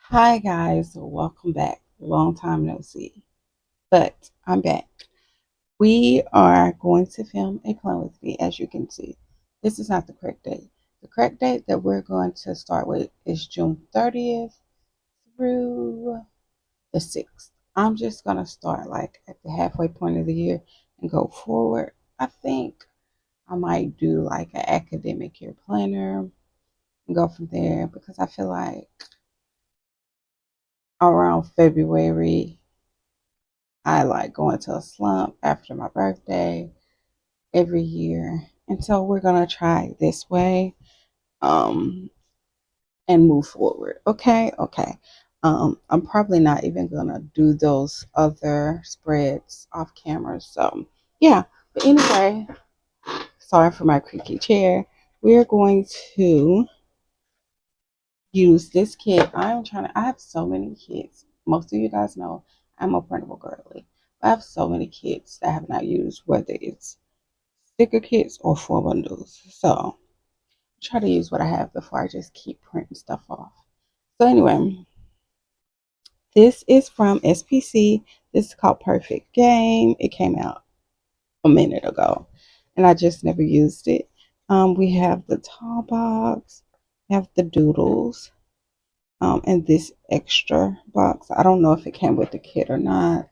Hi guys, welcome back. Long time no see, but I'm back. We are going to film a plan with me, as you can see. This is not the correct date. The correct date that we're going to start with is June 30th through the 6th. I'm just going to start like at the halfway point of the year and go forward. I think I might do like an academic year planner and go from there because I feel like around February I like go into a slump after my birthday every year. And so we're gonna try it this way um and move forward. Okay. I'm probably not even gonna do those other spreads off camera. So yeah. But anyway, sorry for my creaky chair. We're going to use this kit. I have so many kits. Most of you guys know I'm a printable girly. I have so many kits that I have not used, whether it's sticker kits or 4 bundles. So try to use what I have before I just keep printing stuff off. So anyway, this is from SPC. This is called Perfect Game. It came out a minute ago and I just never used it. We have the tall box, we have the doodles, and this extra box. I don't know if it came with the kit or not,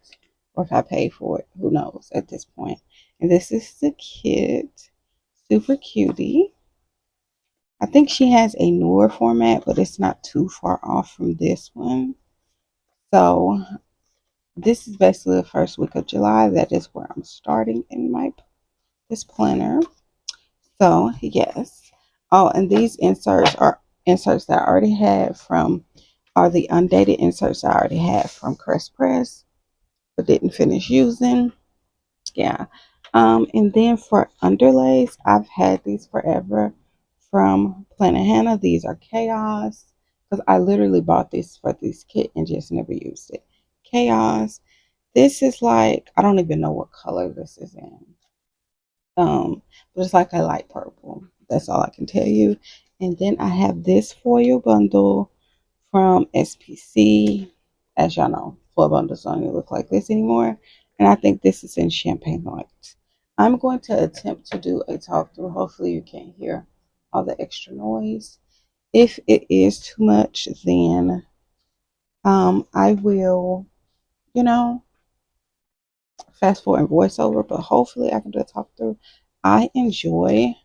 or if I paid for it. Who knows at this point. And this is the kit. Super cutie. I think she has a newer format, but it's not too far off from this one. So this is basically the first week of July. That is where I'm starting in my this planner. So yes. Oh, and these inserts are inserts that I already had from are the undated inserts I already had from Crest Press, but didn't finish using. Yeah. And then for underlays, I've had these forever from Planet Hannah. These are Chaos because I literally bought this for this kit and just never used it. Chaos. This is like I don't even know what color this is in. But it's like a light purple. That's all I can tell you. And then I have this foil bundle from SPC. As y'all know, foil bundles don't even look like this anymore. And I think this is in champagne white. I'm going to attempt to do a talk through. Hopefully you can't hear all the extra noise. If it is too much, then I will, you know, fast forward and voiceover, but hopefully I can do a talk through. I enjoy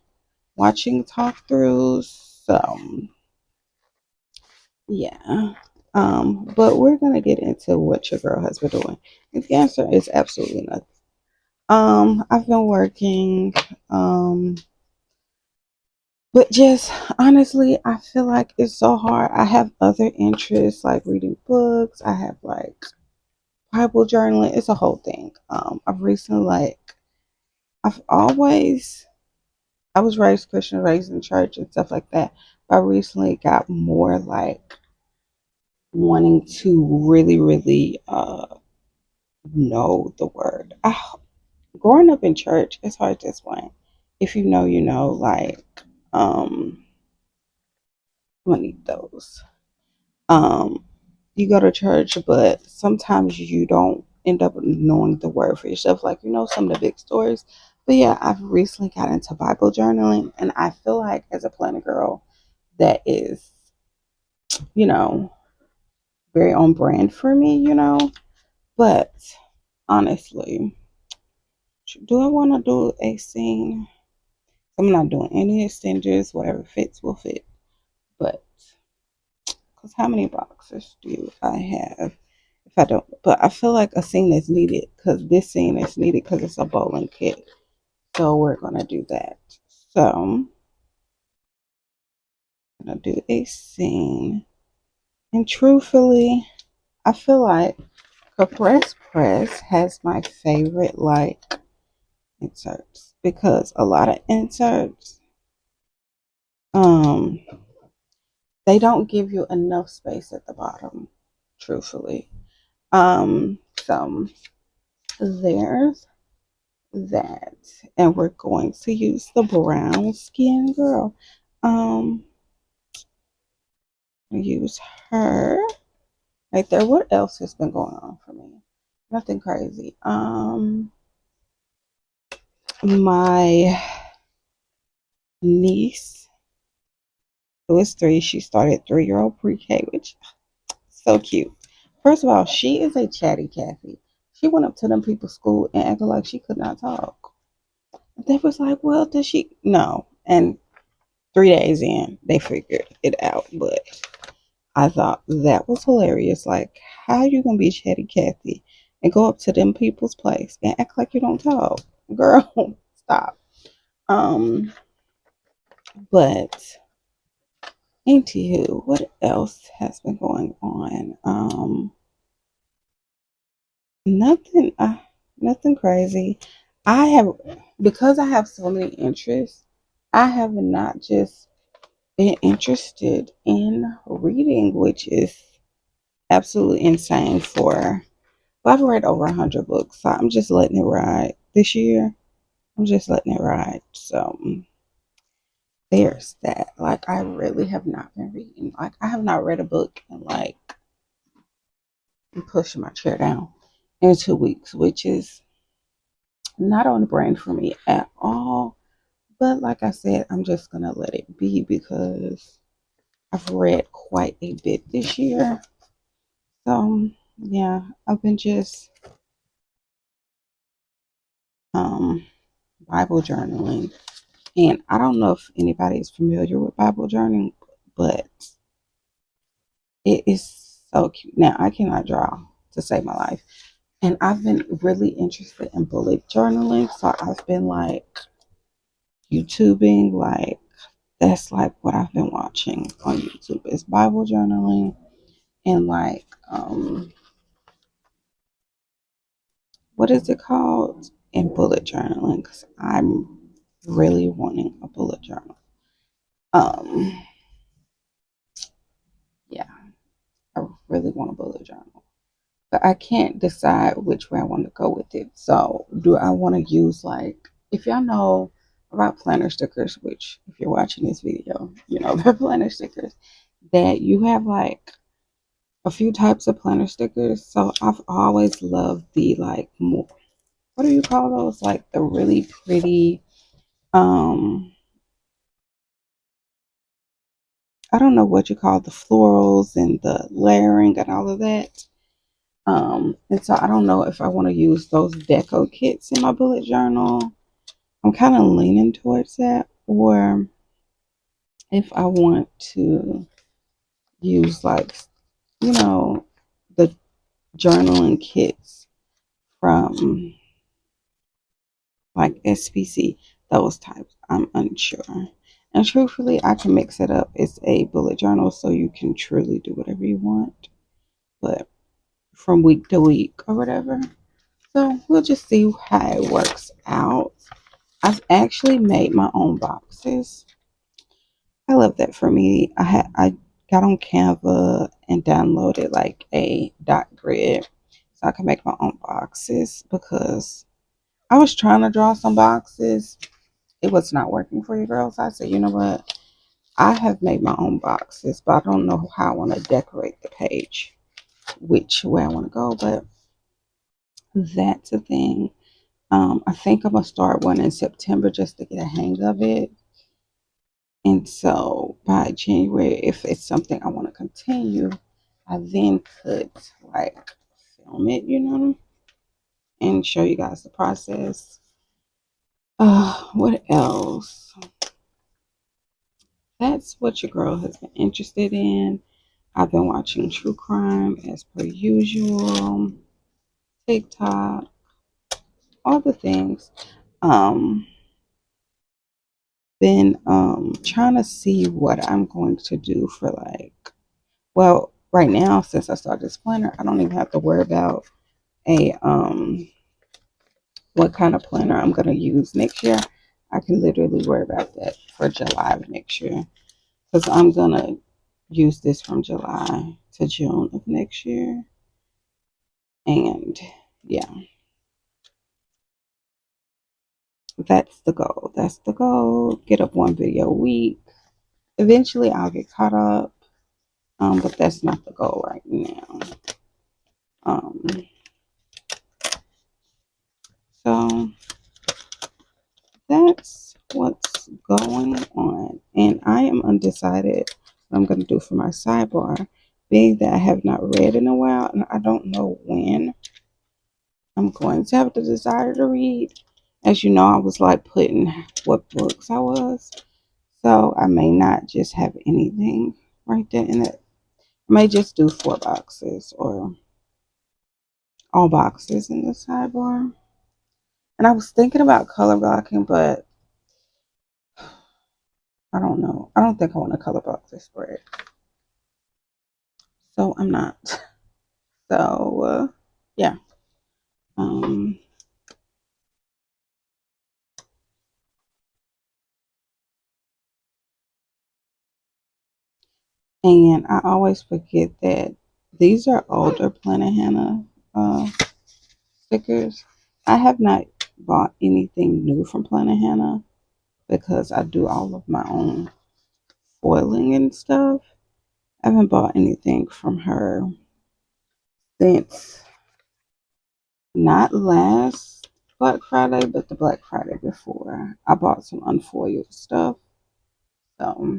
watching talk throughs. So yeah. But we're gonna get into what your girl has been doing. And the answer is absolutely nothing. I've been working, um, but just honestly, I feel like it's so hard. I have other interests like reading books. I have like Bible journaling. It's a whole thing. I've recently I've always I was raised Christian, raised in church and stuff like that. But I recently got more like wanting to really know the word. Growing up in church, it's hard to explain. If you know, you know. Like, I'm gonna need those. Um, you go to church, but sometimes you don't end up knowing the word for yourself. Like you know some of the big stories. But yeah, I've recently got into Bible journaling, and I feel like as a planner girl, that is, you know, very on brand for me. But honestly, do I want to do a scene? I'm not doing any extenders. Whatever fits will fit. But because how many boxes do I have? If I don't, but I feel like a scene is needed because this scene is needed because it's a bowling kit. So we're gonna do that. So I'm gonna do a scene, and truthfully, I feel like Compress Press has my favorite like inserts because a lot of inserts um they don't give you enough space at the bottom, truthfully. So there's that. And we're going to use the brown skin girl. Um use her. right there. What else has been going on for me? Nothing crazy. My niece, who is 3, she started 3-year-old pre-K, which is so cute. First of all, she is a chatty Cathy. She went up to them people's school and acted like she could not talk. They was like, well, does she? No. And 3 days in, they figured it out. But I thought that was hilarious. Like, how you gonna be chatty Cathy and go up to them people's place and act like you don't talk? Girl, stop. Um, but anywho, what else has been going on? Nothing. Nothing crazy. I have because I have so many interests. I have not just been interested in reading, which is absolutely insane for. Well, I've read over 100 books, so I'm just letting it ride this year. I'm just letting it ride. So there's that. Like, I really have not been reading. Like, I have not read a book in like I'm pushing my chair down in 2 weeks, which is not on the brain for me at all. But like I said, I'm just gonna let it be because I've read quite a bit this year. So yeah, I've been just um Bible journaling. And I don't know if anybody is familiar with Bible journaling, but it is so cute. Now I cannot draw to save my life. And I've been really interested in bullet journaling. So I've been like YouTubing, like that's like what I've been watching on YouTube is Bible journaling and like what is it called? And bullet journaling because I'm really wanting a bullet journal. Um yeah, I really want a bullet journal. But I can't decide which way I want to go with it. So, do I want to use like if y'all know about planner stickers, which if you're watching this video, you know they're planner stickers, that you have like a few types of planner stickers. So I've always loved the like more what do you call those? Like the really pretty um I don't know what you call the florals and the layering and all of that. And so I don't know if I want to use those deco kits in my bullet journal. I'm kind of leaning towards that, or if I want to use like, you know, the journaling kits from like SPC, those types. I'm unsure. And truthfully, I can mix it up. It's a bullet journal, so you can truly do whatever you want, but from week to week or whatever. So we'll just see how it works out. I've actually made my own boxes. I love that for me. I got on Canva and downloaded like a dot grid so I can make my own boxes because I was trying to draw some boxes. It was not working for you girls. I said, you know what? I have made my own boxes, but I don't know how I want to decorate the page, which way I want to go, but that's a thing. I think I'm gonna start one in September just to get a hang of it. And so by January, if it's something I want to continue, I then could like film it, you know, and show you guys the process. What else? That's what your girl has been interested in. I've been watching true crime as per usual, TikTok, all the things. Um, been trying to see what I'm going to do for like well, right now since I started this planner, I don't even have to worry about a what kind of planner I'm gonna use next year. I can literally worry about that for July of next year because I'm gonna use this from July to June of next year. And yeah, that's the goal. That's the goal. Get up one video a week. Eventually, I'll get caught up. But that's not the goal right now. Um, so that's what's going on. And I am undecided what I'm going to do for my sidebar, being that I have not read in a while and I don't know when I'm going to have the desire to read. As you know, I was like putting what books I was. So I may not just have anything right there in it. I may just do 4 boxes or all boxes in the sidebar. And I was thinking about color blocking, but I don't know. I don't think I want to color block this spread. So I'm not. So yeah. Um, and I always forget that these are older Planet Hannah stickers. I have not bought anything new from Planet Hannah because I do all of my own foiling and stuff. I haven't bought anything from her since not last Black Friday, but the Black Friday before. I bought some unfoiled stuff. So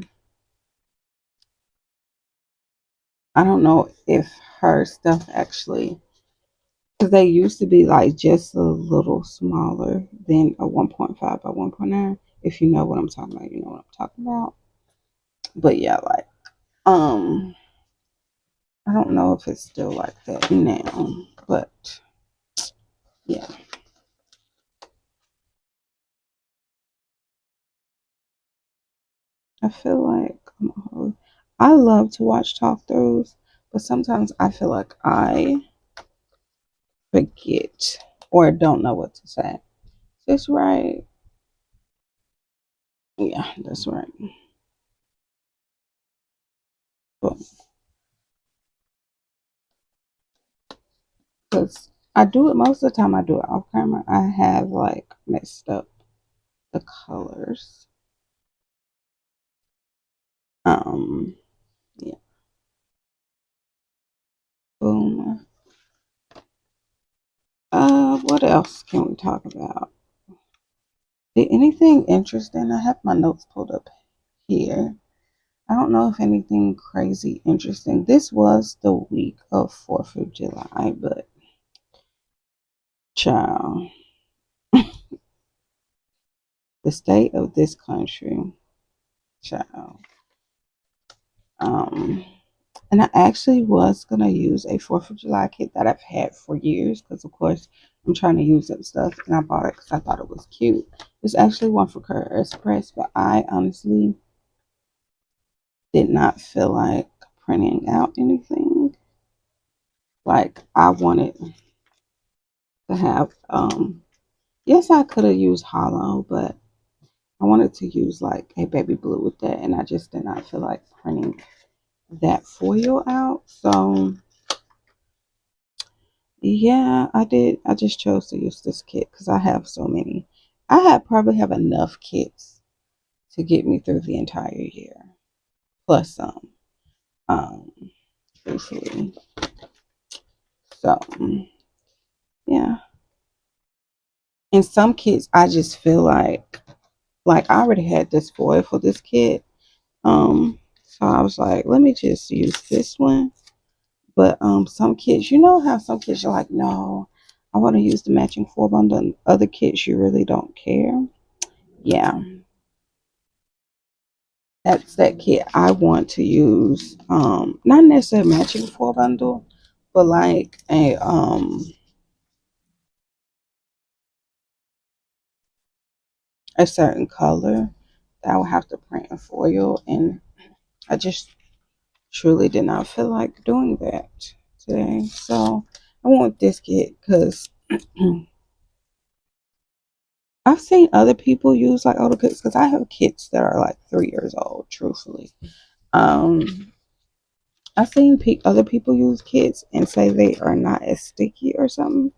I don't know if her stuff actually, because they used to be like just a little smaller than a 1.5 by 1.9. If you know what I'm talking about, you know what I'm talking about. But yeah, like, I don't know if it's still like that now, but yeah. I feel like I love to watch talk throughs, but sometimes I feel like I forget or don't know what to say. That's right. Yeah, that's right. Because I do it most of the time. I do it off camera. I have like messed up the colors. Um, yeah. Boom. What else can we talk about? Did anything interesting? I have my notes pulled up here. I don't know if anything crazy interesting. This was the week of 4th of July, but child, the state of this country, child. Um, and I actually was gonna use a 4th of July kit that I've had for years because, of course, I'm trying to use that stuff, and I bought it because I thought it was cute. It's actually one for Curry Express, but I honestly did not feel like printing out anything. Like I wanted to have yes, I could have used hollow, but I wanted to use like a baby blue with that, and I just did not feel like printing that foil out. So yeah, I did. I just chose to use this kit because I have so many. Probably have enough kits to get me through the entire year, plus some. Um, truthfully. So yeah, and some kits I just feel like I already had this foil for this kit. So I was like, let me just use this one. But some kits, you know how some kits you're like, no, I want to use the matching four bundle. And other kits you really don't care. Yeah, that's that kit I want to use. Not necessarily matching four bundle, but like a certain color that I would have to print in foil, and I just truly did not feel like doing that today. So I want this kit because I've seen other people use like older kits because I have kits that are like 3 years old, truthfully. Um, I've seen other people use kits and say they are not as sticky or something.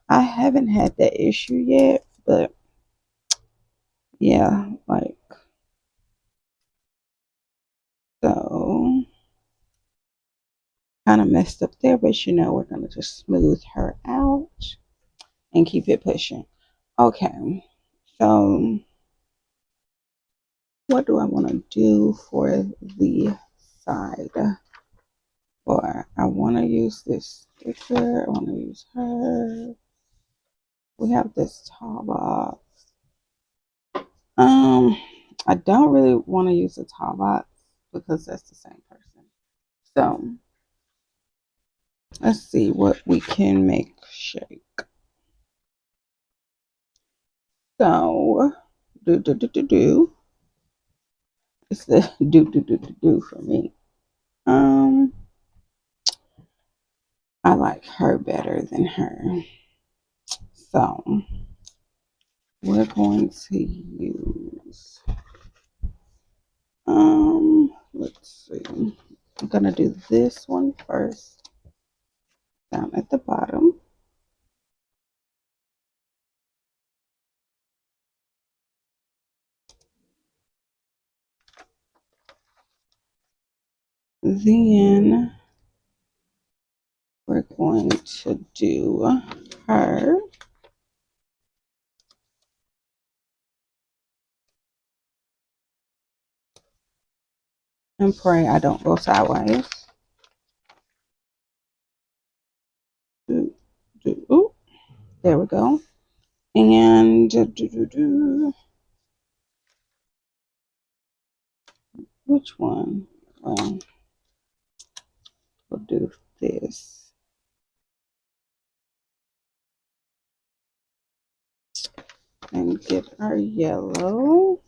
I haven't had that issue yet, but yeah, like so. kind of messed up there, but you know, we're going to just smooth her out and keep it pushing. Okay, so what do I want to do for the side? Or I want to use this sticker. I want to use her. We have this tall box. I don't really want to use the tall box because that's the same person. So let's see what we can make shake. So do. It's the do for me. I like her better than her. So we're going to use let's see. I'm gonna do this one first down at the bottom. Then we're going to do her. And pray I don't go sideways. Ooh, there we go. And which one? Well, we'll do this. And get our yellow.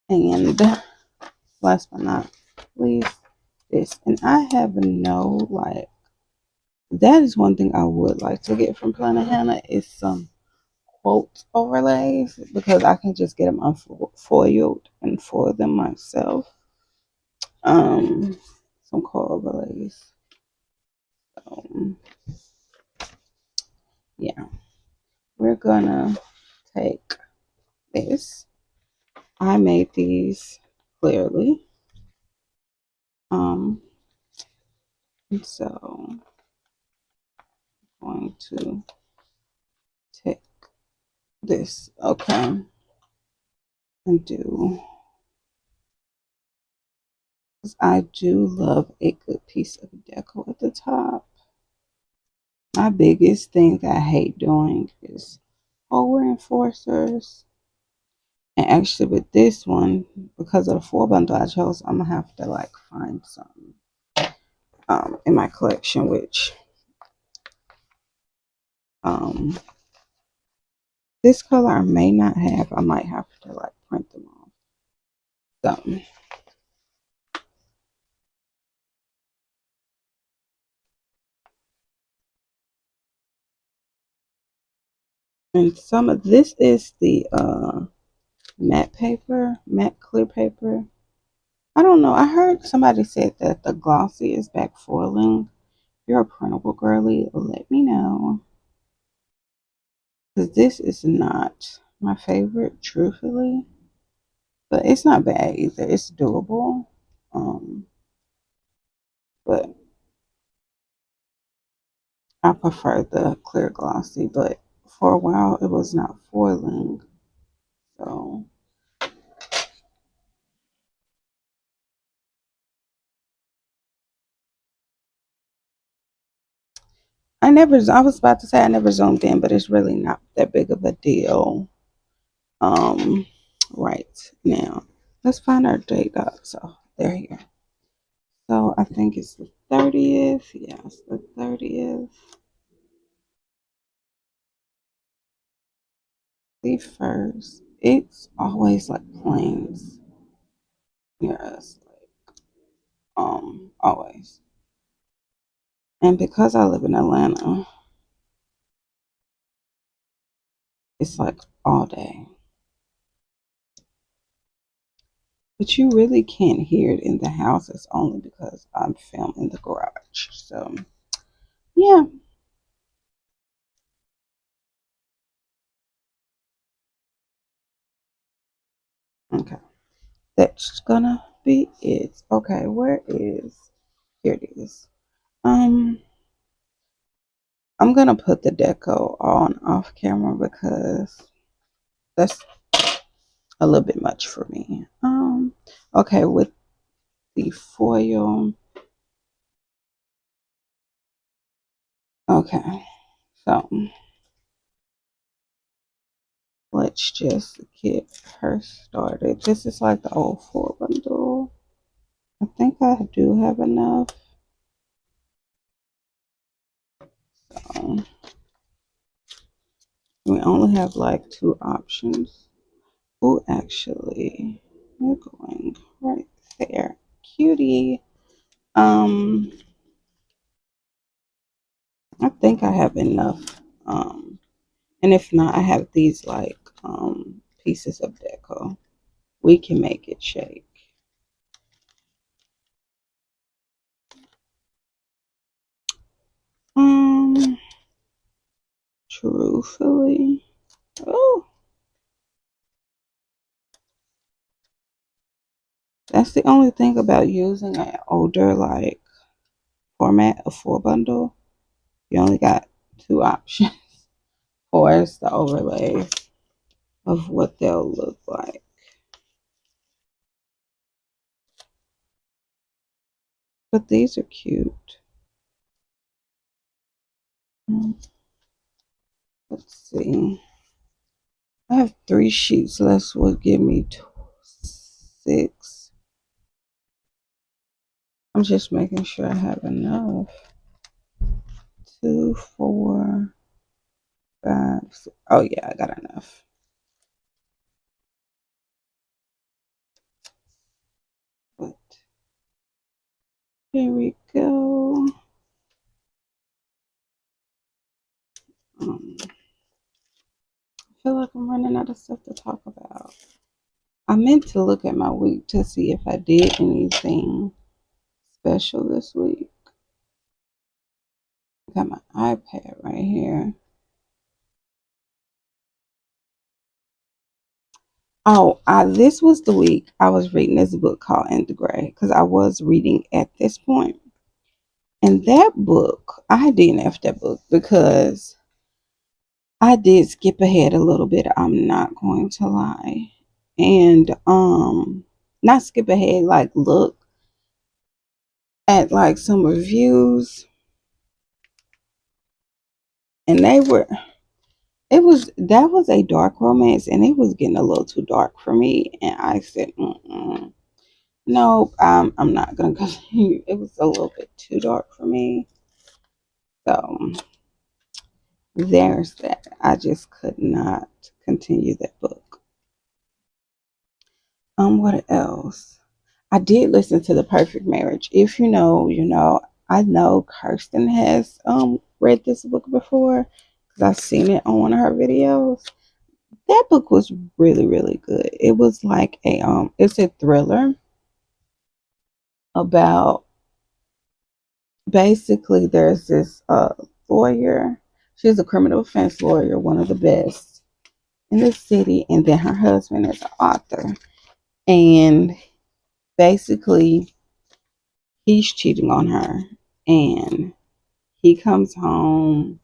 And last but not least, this. And I have no, like, that is one thing I would like to get from Planet Hannah is some quote overlays because I can just get them unfoiled and foil them myself. Some quote overlays. Yeah, we're gonna take this. I made these clearly. And so I'm going to take this, okay, and do. I do love a good piece of deco at the top. My biggest thing that I hate doing is hole reinforcers. And actually with this one, because of the 4 bundle I chose, I'm gonna have to like find some in my collection, which this color I may not have. I might have to like print them off. So and some of this is the matte paper, matte clear paper. I don't know. I heard somebody said that the glossy is back foiling. If you're a printable girly, let me know. Because this is not my favorite, truthfully. But it's not bad either. It's doable. But I prefer the clear glossy. But for a while, it was not foiling. So I was about to say I never zoomed in, but it's really not that big of a deal. Right now, let's find our date up. So they're here. So I think it's the 30th. Yes, the 30th. The first. It's always like planes near us. Like, always. And because I live in Atlanta, it's like all day. But you really can't hear it in the house. It's only because I'm filming the garage. So yeah. Okay. That's gonna be it. Okay, where is, here it is. I'm gonna put the deco on off camera because that's a little bit much for me. Okay, with the foil. Okay, so let's just get her started. This is like the old 4 bundle. I think I do have enough. So we only have like 2 options. Oh, actually, we're going right there. Cutie. I think I have enough. And if not, I have these like pieces of deco. We can make it shake. Truthfully, oh, that's the only thing about using an older like format, a 4 bundle. You only got 2 options for the overlays of what they'll look like. But these are cute. Let's see. I have 3 sheets left, would give me 6. I'm just making sure I have enough. 2, 4, 5, 6. Oh yeah, I got enough. But here we go. I feel like I'm running out of stuff to talk about. I meant to look at my week to see if I did anything special this week. I got my iPad right here. Oh, this was the week I was reading this book called In the Gray because I was reading at this point. And that book, I DNF'd that book because I did skip ahead a little bit. I'm not going to lie. And not skip ahead, like look at like some reviews, and that was a dark romance, and it was getting a little too dark for me, and I said, nope, I'm not gonna continue. It was a little bit too dark for me, so there's that. I just could not continue that book. What else? I did listen to The Perfect Marriage. If you know, you know. I know Kirsten has read this book before because I've seen it on one of her videos. That book was really, really good. It was like it's a thriller about, basically there's this lawyer. She's a criminal defense lawyer, one of the best in the city, and then her husband is an author. And basically he's cheating on her, and he comes home,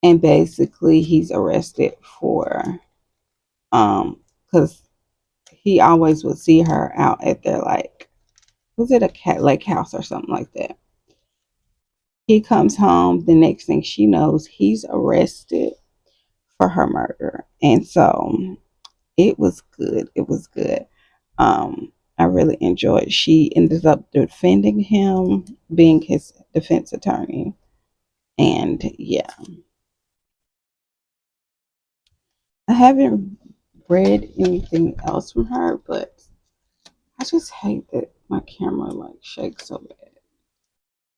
and basically he's arrested for because he always would see her out at their like, was it a cat lake house or something like that. He comes home, the next thing she knows, he's arrested for her murder. And so it was good. It was good. I really enjoyed. She ended up defending him, being his defense attorney. And yeah, I haven't read anything else from her, but I just hate that my camera like shakes so bad.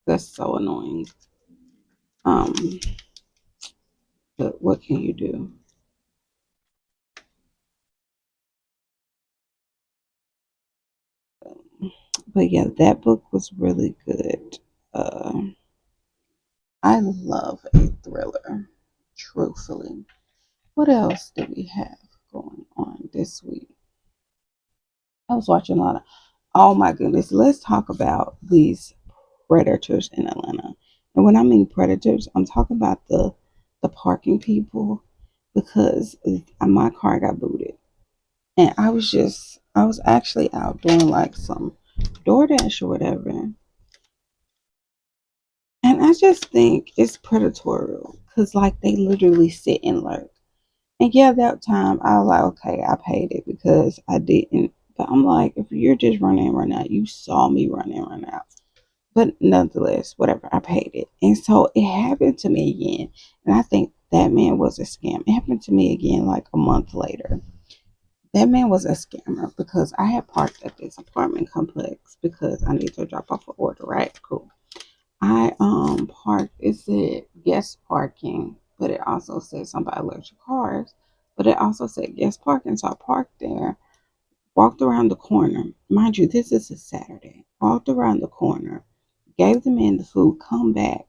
That's so annoying. Um, but what can you do? But yeah, that book was really good. I love a thriller, truthfully. What else do we have going on this week? I was watching a lot of, oh my goodness, let's talk about these predators in Atlanta. And when I mean predators, I'm talking about the parking people, because my car got booted. And I was actually out doing like some DoorDash or whatever. And I just think it's predatory because, like, they literally sit and lurk. And yeah, that time I was like, okay, I paid it because I didn't. But I'm like, if you're just running and run out, you saw me running and run out. But nonetheless, whatever, I paid it. And so it happened to me again. And I think that man was a scam. It happened to me again like a month later. That man was a scammer because I had parked at this apartment complex because I need to drop off an order, right? Cool. I parked, it said guest parking, but it also said something about electric cars, but it also said guest parking. So I parked there, walked around the corner. Mind you, this is a Saturday. Walked around the corner, gave the man the food, come back,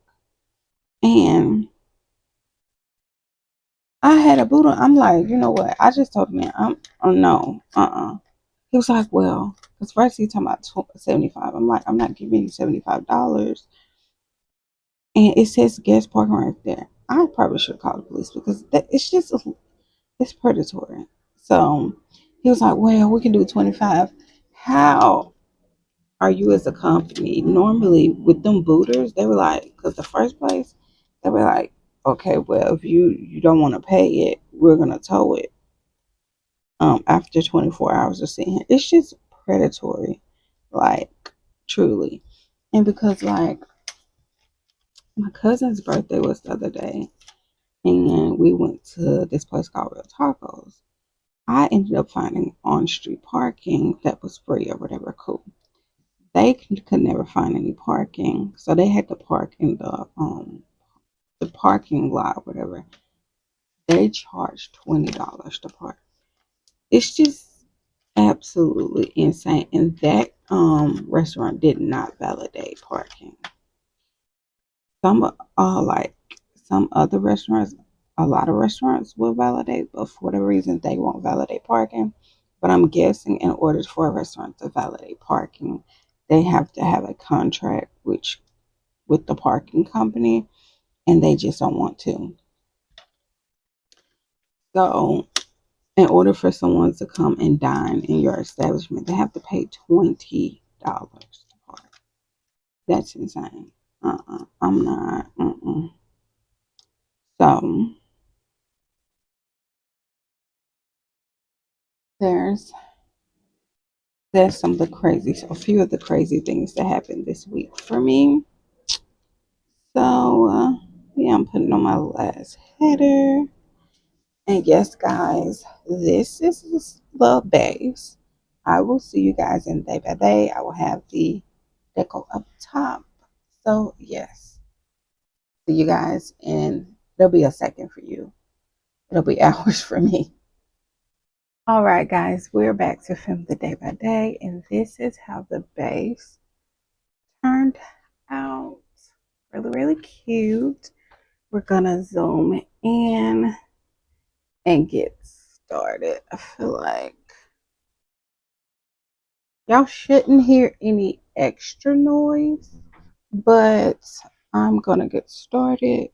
and I had a Buddha. I'm like, you know what? I just told the man, oh no, He was like, well, because first he talking about 75. I'm like, I'm not giving you $75. And it says guest parking right there. I probably should call the police because it's just, it's predatory. So he was like, well, we can do 25. How are you as a company? Normally with them booters, they were like, because the first place, they were like, okay, well, if you don't want to pay it, we're going to tow it after 24 hours of sitting here. It's just predatory, like, truly. And because, like, my cousin's birthday was the other day, and we went to this place called Real Tacos. I ended up finding on street parking that was free or whatever. Cool. They could never find any parking, so they had to park in the parking lot, whatever. They charged $20 to park. It's just absolutely insane. And that restaurant did not validate parking. Some like some other restaurants, a lot of restaurants will validate, but for whatever reason they won't validate parking. But I'm guessing in order for a restaurant to validate parking, they have to have a contract with the parking company, and they just don't want to. So in order for someone to come and dine in your establishment, they have to pay $20 to park. That's insane. I'm not. So there's some of the crazy, a few of the crazy things that happened this week for me. So yeah, I'm putting on my last header. And yes, guys, this is the base. I will see you guys in day by day. I will have the deco up top. So yes, see you guys, and there'll be a second for you. It'll be hours for me. All right, guys, we're back to film the day by day, and this is how the base turned out. Really, really cute. We're gonna zoom in and get started. I feel like y'all shouldn't hear any extra noise, but I'm gonna get started.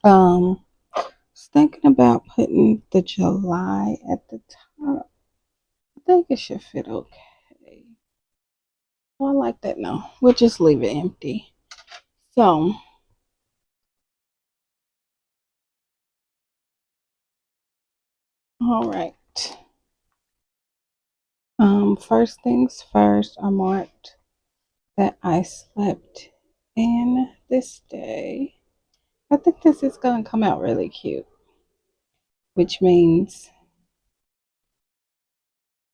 Was thinking about putting the July at the top. I think it should fit okay. Oh, I like that. No, we'll just leave it empty. So, all right. First things first, I marked that I slept in this day. I think this is going to come out really cute, which means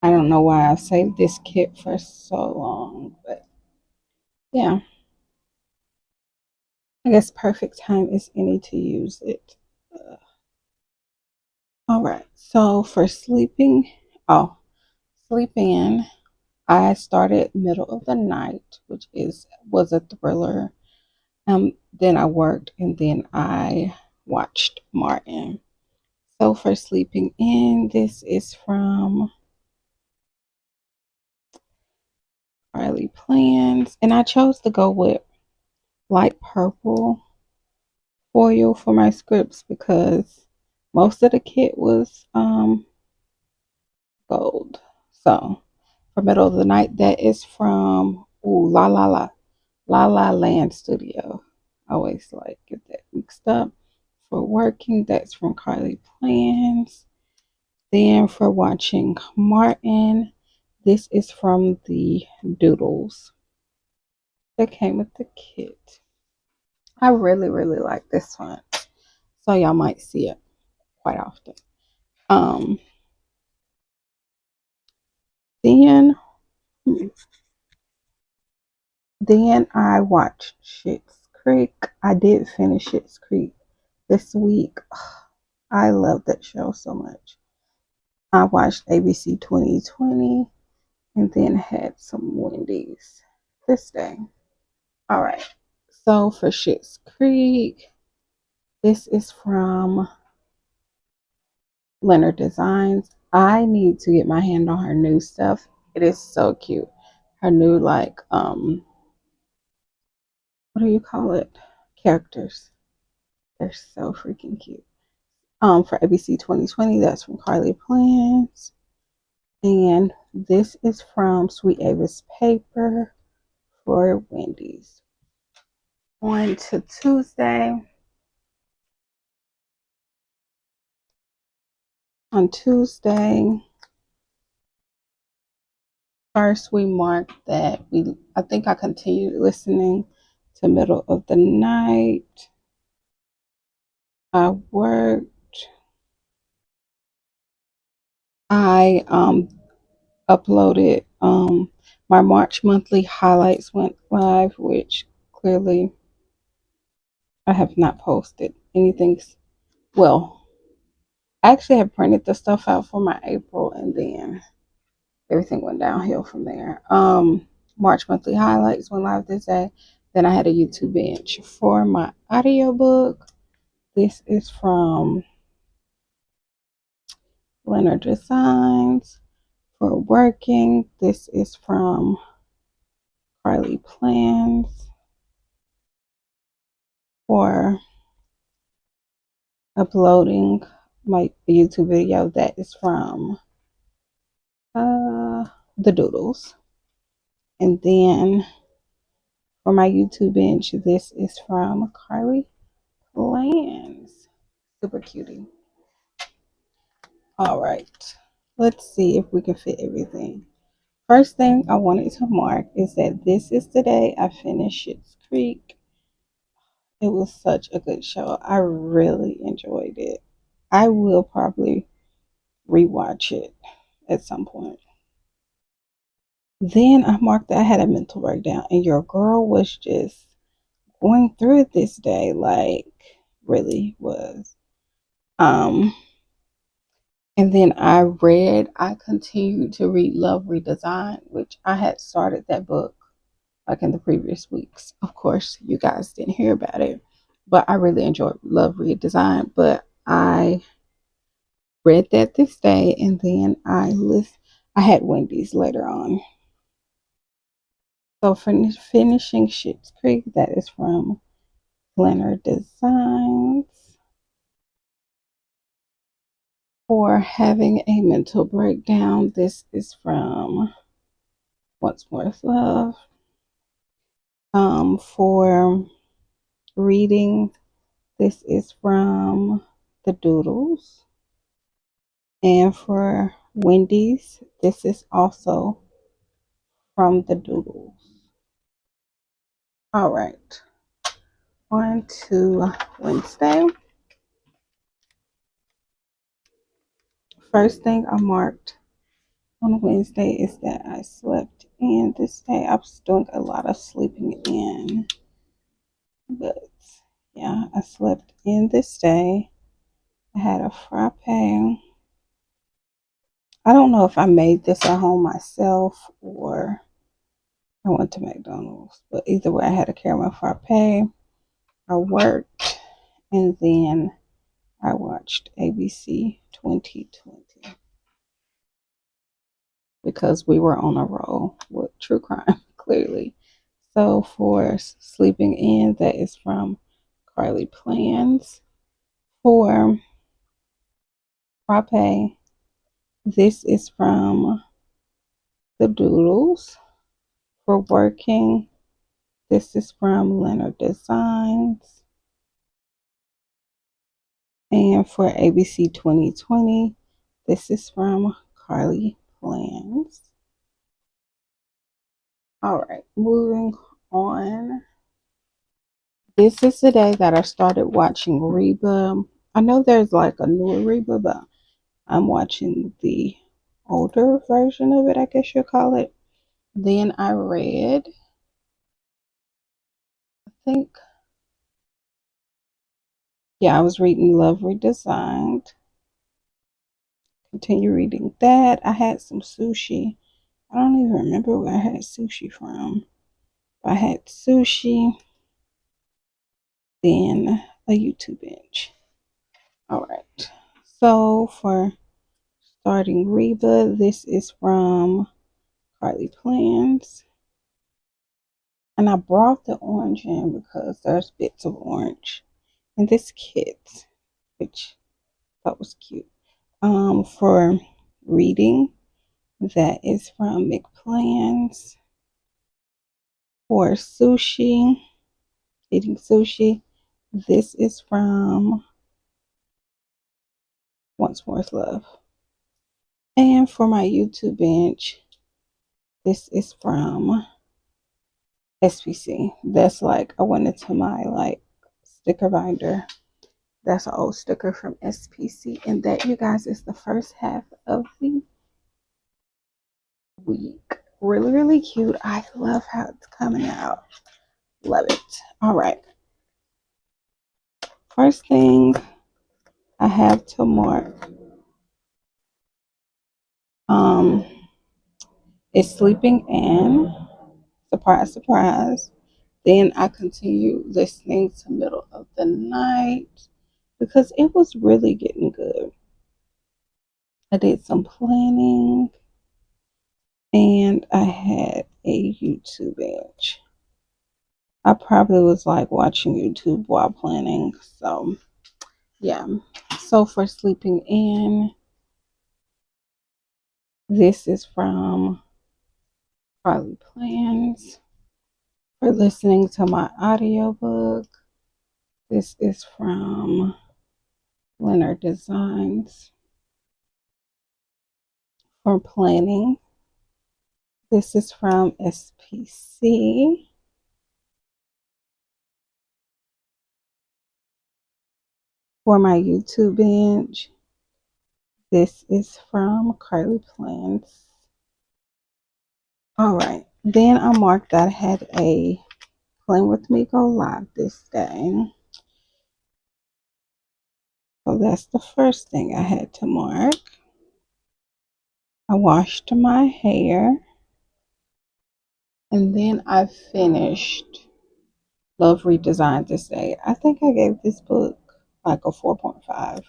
I don't know why I've saved this kit for so long, but yeah, I guess perfect time is any to use it. All right, so for sleeping, sleep in, I started middle of the night, which was a thriller. Then I worked, and then I watched Martin. So for sleeping in, this is from ScribblePrintsCo, and I chose to go with light purple foil for my scripts because most of the kit was gold. So for middle of the night, that is from La Land Studio. I always like get that mixed up. For working, that's from Carly Plans. Then for watching Martin, this is from the Doodles that came with the kit. I really, really like this one. So y'all might see it quite often. Um, then then I watched Schitt's Creek. I did finish Schitt's Creek this week. I love that show so much. I watched ABC 2020 and then had some Wendy's this day. All right. So for Schitt's Creek, this is from Leonard Designs. I need to get my hand on her new stuff. It is so cute. Her new what do you call it? Characters. They're so freaking cute. For ABC 2020, that's from Carly Plans. And this is from Sweet Avis Paper for Wendy's. On to Tuesday. On Tuesday, first we marked that I think I continued listening to middle of the night. I worked. I uploaded my March monthly highlights went live, which clearly I have not posted anything. Well, I actually have printed the stuff out for my April, and then everything went downhill from there. March monthly highlights went live this day. Then I had a YouTube bench for my audiobook. This is from Leonard Designs. For working, this is from Carly Plans. For uploading my YouTube video, that is from the Doodles. And then for my YouTube bench, this is from Carly Plans. Super cutie. All right. Let's see if we can fit everything. First thing I wanted to mark is that this is the day I finished Schitt's Creek. It was such a good show. I really enjoyed it. I will probably rewatch it at some point. Then I marked that I had a mental breakdown, and your girl was just going through it this day, like really was. Um, and then I continued to read Love Redesign, which I had started that book like in the previous weeks. Of course, you guys didn't hear about it, but I really enjoyed Love Redesign. But I read that this day, and then I had Wendy's later on. So finishing Schitt's Creek, that is from Leonard Designs. For having a mental breakdown, this is from What's Worth Love. For reading, this is from the Doodles. And for Wendy's, this is also from the Doodles. All right, on to Wednesday. First thing I marked on Wednesday is that I slept in this day. I was doing a lot of sleeping in, but yeah, I slept in this day. I had a frappe. I don't know if I made this at home myself or I went to McDonald's, but either way, I had a caramel frappe. I worked, and then I watched ABC 2020 because we were on a roll with true crime, clearly. So for Sleeping In, that is from Carly Plans. For Frappe, this is from The Doodles. For Working, this is from Leonard Designs. And for ABC 2020, this is from Carly Plans. All right, moving on. This is the day that I started watching Reba. I know there's like a newer Reba, but I'm watching the older version of it, I guess you'll call it. Then I read, I think, yeah, I was reading Love Redesigned. Continue reading that. I had some sushi. I don't even remember where I had sushi from. I had sushi, then a YouTube binge. All right. So for starting Reba, this is from Carly Plans. And I brought the orange in because there's bits of orange in this kit, which I thought was cute. For reading, that is from McPlans. For sushi, eating sushi, this is from Once More's Love. And for my YouTube binge, this is from SPC. That's like, I went into my like sticker binder. That's an old sticker from SPC. And that, you guys, is the first half of the week. Really, really cute. I love how it's coming out. Love it. All right. First thing I have to mark um is Sleeping In. Surprise, surprise. Then I continue listening to Middle of the Night because it was really getting good. I did some planning and I had a YouTube binge. I probably was like watching YouTube while planning. So, yeah. So, for Sleeping In, this is from Carly Plans. For listening to my audiobook, this is from Leonard Designs. For planning, this is from SPC. For my YouTube binge, this is from Carly Plans. All right. Then I marked that I had a Plan With Me go live this day. So that's the first thing I had to mark. I washed my hair. And then I finished Love Redesigned this day. I think I gave this book like a 4.5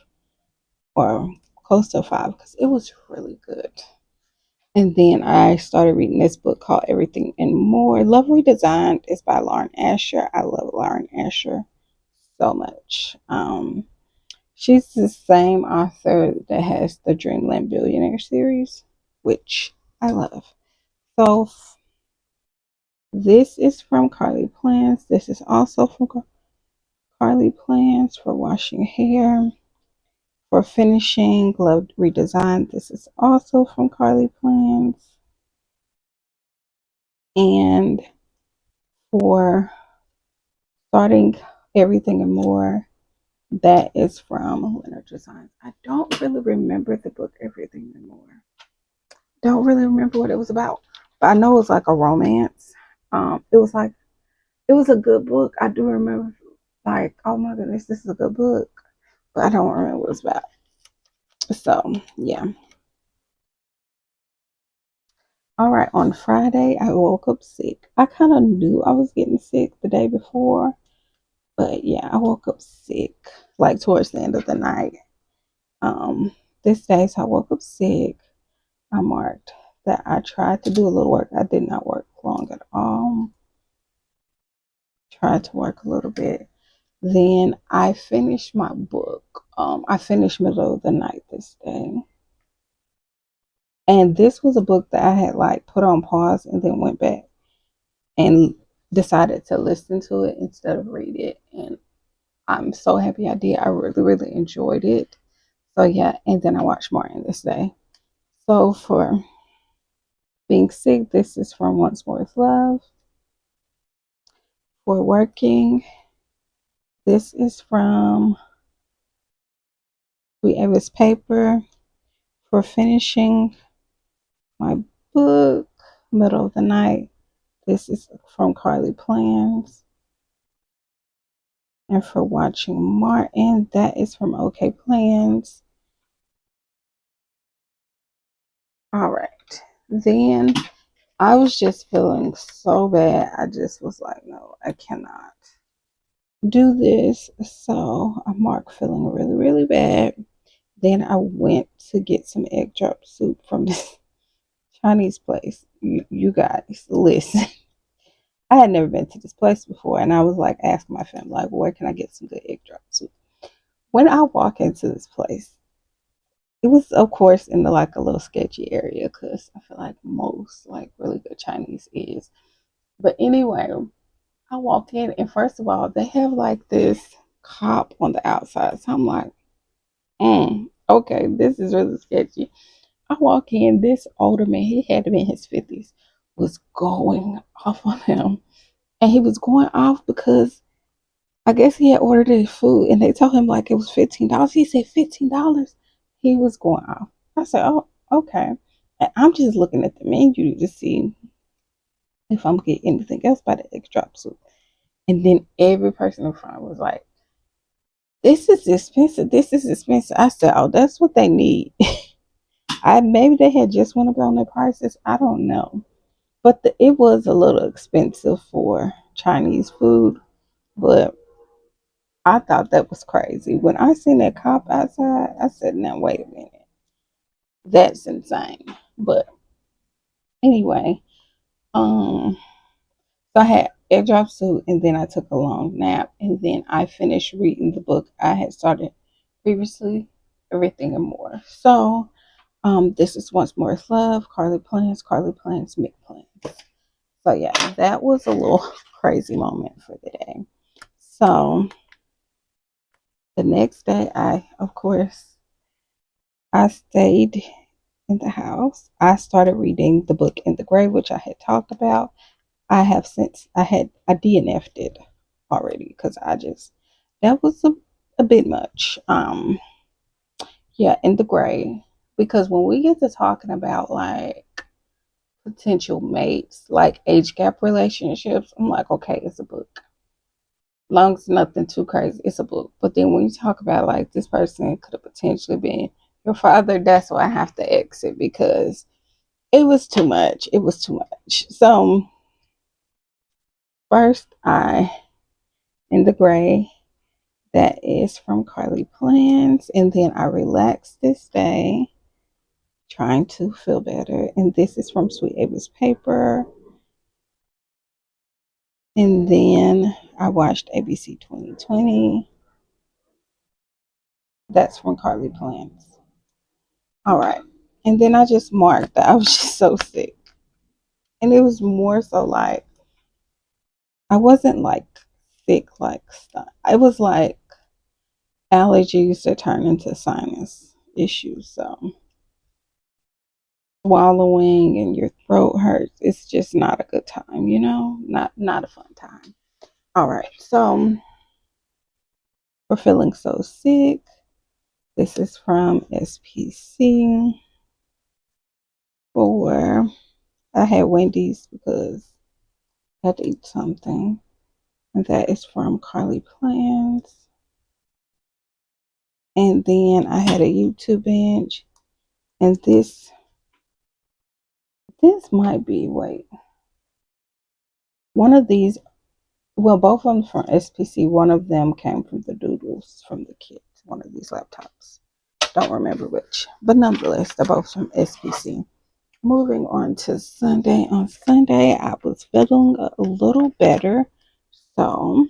or close to a 5 because it was really good. And then I started reading this book called Everything and More. Love Redesigned is by Lauren Asher. I love Lauren Asher so much. She's the same author that has the Dreamland Billionaire series, which I love. So this is from Carly Plans. This is also from Carly Plans. For washing hair. For finishing Love Redesigned, this is also from Carly Plans. And for starting Everything and More, that is from Leonard Designs. I don't really remember the book Everything and More. Don't really remember what it was about, but I know it was like a romance. It was a good book. I do remember, like, oh my goodness, this is a good book, but I don't remember what it's about. So yeah. All right, on Friday I woke up sick. I kind of knew I was getting sick the day before, But yeah, I woke up sick, like towards the end of the night. This day, so I woke up sick. I marked that I tried to do a little work. I did not work long at all. Tried to work a little bit. Then I finished my book. I finished middle of the night this day. And this was a book that I had like put on pause and then went back and decided to listen to it instead of read it. And I'm so happy I did. I really, really enjoyed it. So yeah, and then I watched Martin this day. So for being sick, this is from Once More with Love. For working, this is from We Avis Paper. For finishing my book, middle of the night, this is from Carly Plans. And for watching Martin, that is from OK Plans. All right. Then I was just feeling so bad. I just was like, no, I cannot do this. So I marked feeling really, really bad. Then I went to get some egg drop soup from this Chinese place. You guys, listen. I had never been to this place before, and I was like asking my family, like, where can I get some good egg drop soup? When I walk into this place, it was, of course, in the like a little sketchy area because I feel like most like really good Chinese is. But anyway, I walk in, and first of all, they have like this cop on the outside. So I'm like, okay, this is really sketchy. I walk in, this older man, he had to be in his 50s, was going off on him. And he was going off because I guess he had ordered his food and they told him like it was $15. He said $15. He was going off. I said, oh, okay. And I'm just looking at the menu to see if I'm getting anything else by the egg drop soup. And then every person in front was like, this is expensive. This is expensive. I said, oh, that's what they need. Maybe they had just went up on their prices. I don't know. But it was a little expensive for Chinese food. But I thought that was crazy. When I seen that cop outside, I said, now wait a minute. That's insane. But anyway, so I had egg drop soup and then I took a long nap and then I finished reading the book I had started previously, Everything and More. So this is Once More is Love, Carly Plans, Mick Plans. So yeah, that was a little crazy moment for the day. So the next day I stayed in the house. I started reading the book In the Grave, which I had talked about. I DNF'd it already because that was a bit much. Yeah, In the Grave. Because when we get to talking about like potential mates, like age gap relationships, I'm like, okay, it's a book. Long as nothing too crazy, it's a book. But then when you talk about like this person could have potentially been your father, that's why I have to exit because it was too much. It was too much. So first In the Gray, that is from Carly Plans, and then I Relaxed this day, trying to feel better, and this is from Sweet Ava's Paper. And then I watched ABC 2020. That's from Carly Plans. All right. And then I just marked that I was just so sick. And it was more so like, I wasn't like sick, like stuff. It was like allergies that turn into sinus issues. So swallowing and your throat hurts. It's just not a good time, not a fun time. All right. So we're feeling so sick. This is from SPC. For I had Wendy's because I had to eat something. And that is from Carly Plans. And then I had a YouTube binge. And this might be, wait. One of these Well, both of them from SPC. One of them came from the doodles from the kids, one of these laptops. Don't remember which. But nonetheless, they're both from SPC. Moving on to Sunday. On Sunday, I was feeling a little better. So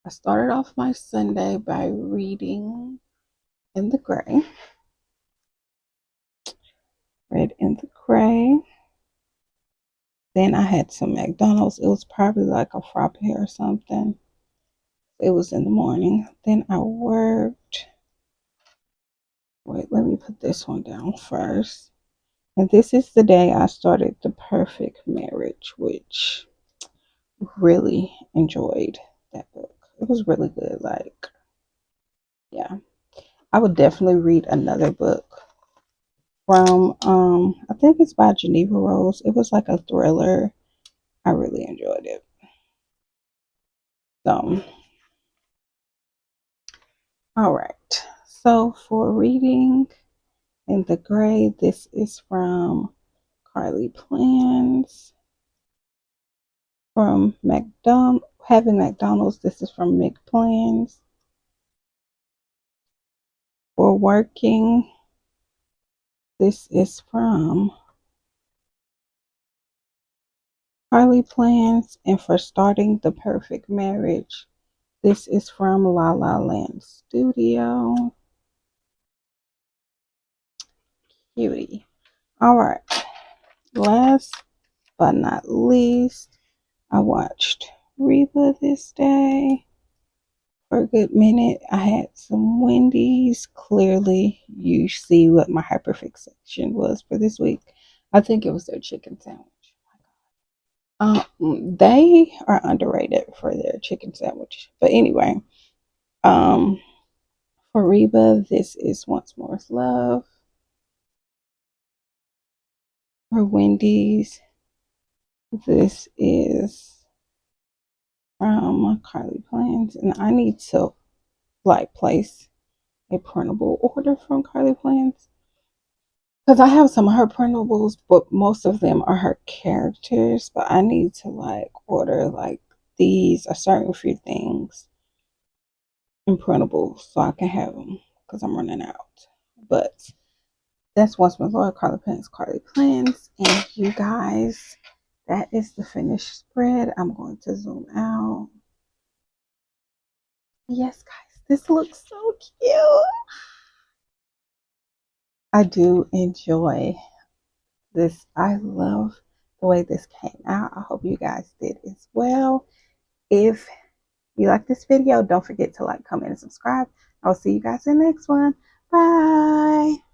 I started off my Sunday by reading In the Gray. Read In the Gray. Then I had some McDonald's. It was probably like a frappe or something. It was in the morning. Then I worked. Wait, let me put this one down first. And this is the day I started The Perfect Marriage, which really enjoyed that book. It was really good. Like, yeah. I would definitely read another book from I think it's by Geneva Rose. It was like a thriller. I really enjoyed it. So, all right. So for reading In the Gray, this is from Carly Plans. From Having McDonald's, this is from Mick Plans. For Working, this is from Carly Plans. And for Starting the Perfect Marriage, this is from La La Land Studio. Cutie. All right. Last but not least, I watched Reba this day for a good minute. I had some Wendy's. Clearly, you see what my hyperfixation was for this week. I think it was their chicken sandwich. They are underrated for their chicken sandwich. But anyway, um, for Reba, this is Once More's Love. For Wendy's, this is from Carly Plans, and I need to like place a printable order from Carly Plans because I have some of her printables, but most of them are her characters. But I need to like order like these a certain few things in printables so I can have them because I'm running out. But that's Once More Lord, Carly Plans, Carly Plans, and you guys, that is the finished spread. I'm going to zoom out. Yes, guys, this looks so cute. I do enjoy this. I love the way this came out. I hope you guys did as well. If you like this video, don't forget to like, comment, and subscribe. I'll see you guys in the next one. Bye.